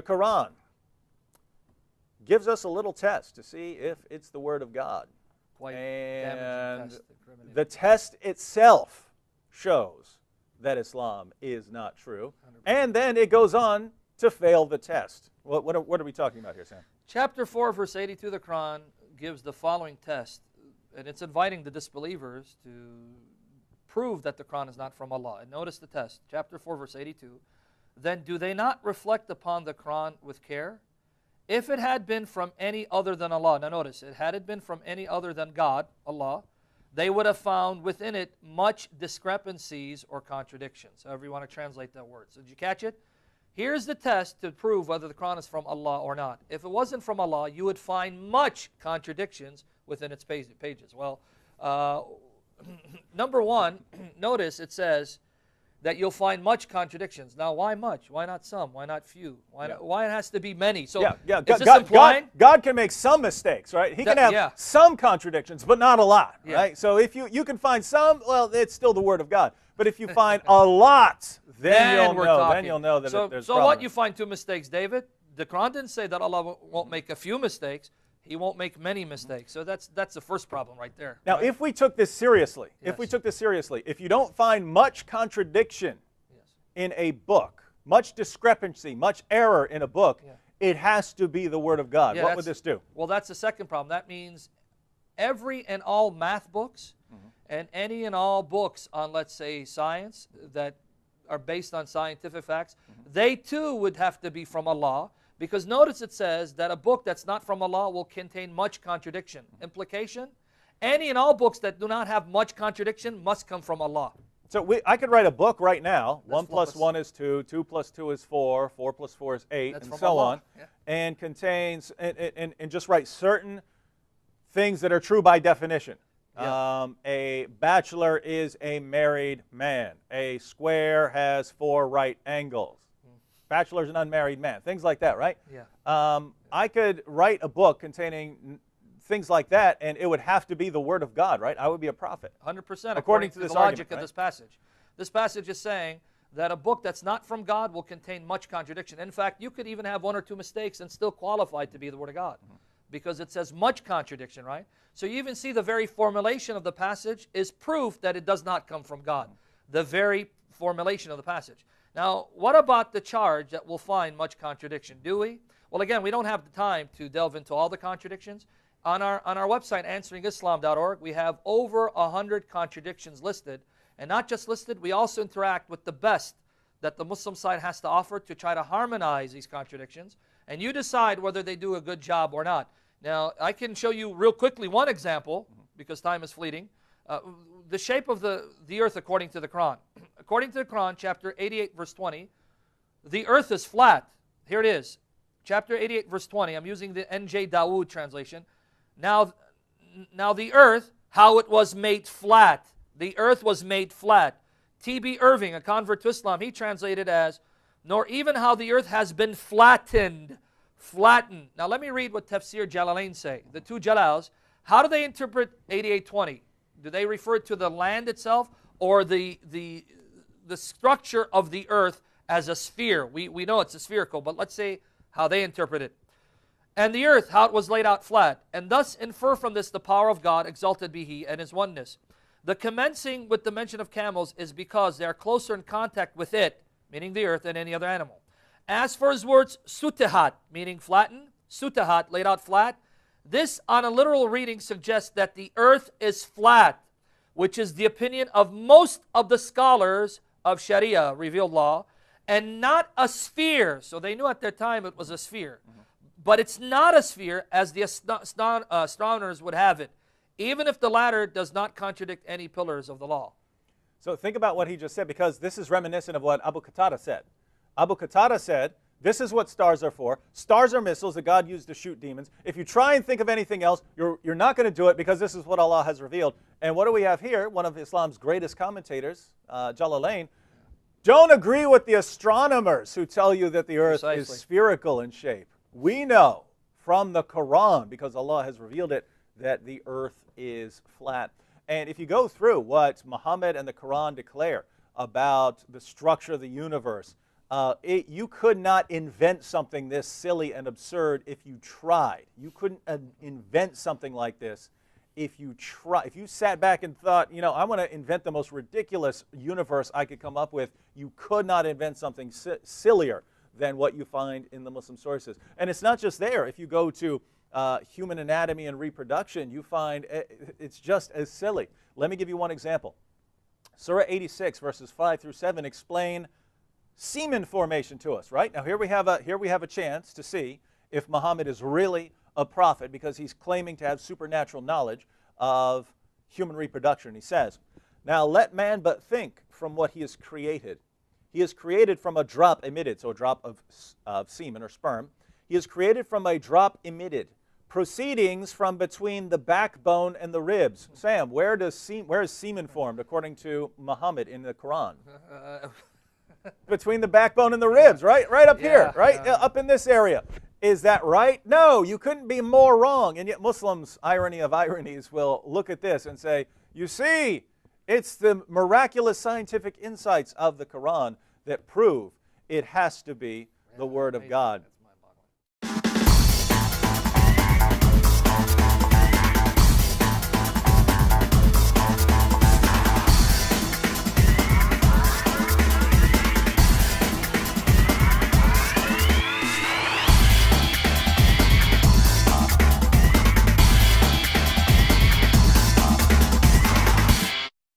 the Quran gives us a little test to see if it's the Word of God. Quite And damaging test, incriminating. the test itself shows that Islam is not true. 100%. And then it goes on to fail the test. What are we talking about here, Sam? Chapter 4, verse 82 of the Quran gives the following test, and it's inviting the disbelievers to prove that the Quran is not from Allah. And notice the test, chapter 4, verse 82. Then do they not reflect upon the Quran with care? If it had been from any other than Allah, now notice, had it been from any other than God, Allah, they would have found within it much discrepancies or contradictions, however you want to translate that word. So did you catch it? Here's the test to prove whether the Quran is from Allah or not. If it wasn't from Allah, you would find much contradictions within its pages. Well, number one, notice it says that you'll find much contradictions. Now, why much? Why not some? Why not few? Why it has to be many? So, is this implying? God can make some mistakes, right? He can have some contradictions, but not a lot, right? So if you can find some, well, it's still the Word of God. But if you find a lot, then you'll know that there's So what, you find two mistakes, David? The Quran didn't say that Allah won't make a few mistakes. He won't make many mistakes. So that's the first problem right there. Now, if we took this seriously, if you don't find much contradiction in a book, much discrepancy, much error in a book, it has to be the Word of God. What would this do? Well, that's the second problem. That means every and all math books and any and all books on, let's say, science that are based on scientific facts, they too would have to be from Allah. Because notice it says that a book that's not from Allah will contain much contradiction. Implication, any and all books that do not have much contradiction must come from Allah. So I could write a book right now, 1 + 1 is 2, 2 + 2 is 4, 4 + 4 is 8, and so on, and contains, and just write certain things that are true by definition. A bachelor is a married man. A square has 4 right angles. Bachelor's an unmarried man. Things like that, right? I could write a book containing things like that, and it would have to be the Word of God, right? I would be a prophet. 100%, according to the logic of this passage. This passage is saying that a book that's not from God will contain much contradiction. In fact, you could even have 1 or 2 mistakes and still qualify to be the Word of God, because it says much contradiction, right? So you even see the very formulation of the passage is proof that it does not come from God. The very formulation of the passage. Now, what about the charge that we'll find much contradiction? Do we? Well, again, we don't have the time to delve into all the contradictions. On our website, answeringislam.org, we have over 100 contradictions listed. And not just listed, we also interact with the best that the Muslim side has to offer to try to harmonize these contradictions. And you decide whether they do a good job or not. Now, I can show you real quickly one example, because time is fleeting. The shape of the earth according to the Quran. According to the Quran, chapter 88, verse 20, the earth is flat. Here it is. Chapter 88, verse 20. I'm using the N.J. Dawood translation. Now the earth, how it was made flat. The earth was made flat. T.B. Irving, a convert to Islam, he translated as, nor even how the earth has been flattened. Flattened. Now let me read what Tafsir Jalalain say. The two Jalals, how do they interpret 88:20? Do they refer to the land itself or the structure of the earth as a sphere? We know it's a spherical, but let's say how they interpret it. And the earth, how it was laid out flat, and thus infer from this the power of God, exalted be He, and His oneness. The commencing with the mention of camels is because they are closer in contact with it, meaning the earth, than any other animal. As for His words, sutihat, meaning flattened, sutahat, laid out flat, this on a literal reading suggests that the earth is flat, which is the opinion of most of the scholars of Sharia, revealed law, and not a sphere. So they knew at their time it was a sphere. But it's not a sphere as the astronomers would have it, even if the latter does not contradict any pillars of the law. So think about what he just said, because this is reminiscent of what Abu Qatada said. Abu Qatada said, this is what stars are for. Stars are missiles that God used to shoot demons. If you try and think of anything else, you're not going to do it, because this is what Allah has revealed. And what do we have here? One of Islam's greatest commentators, Jalalain, don't agree with the astronomers who tell you that the earth is spherical in shape. We know from the Quran, because Allah has revealed it, that the earth is flat. And if you go through what Muhammad and the Quran declare about the structure of the universe, You could not invent something this silly and absurd if you tried. You couldn't invent something like this if you try. If you sat back and thought, you know, I want to invent the most ridiculous universe I could come up with, you could not invent something sillier than what you find in the Muslim sources. And it's not just there. If you go to human anatomy and reproduction, you find it's just as silly. Let me give you one example. Surah 86, verses 5 through 7 explain semen formation to us, right? Now here we have a chance to see if Muhammad is really a prophet, because he's claiming to have supernatural knowledge of human reproduction. He says, "Now let man but think from what he has created. He is created from a drop emitted," so a drop of semen or sperm. "He is created from a drop emitted, proceedings from between the backbone and the ribs." Sam, where is semen formed according to Muhammad in the Quran? Between the backbone and the ribs, right? Right up here, right? Up in this area. Is that right? No, you couldn't be more wrong. And yet Muslims, irony of ironies, will look at this and say, you see, it's the miraculous scientific insights of the Quran that prove it has to be the Word of God.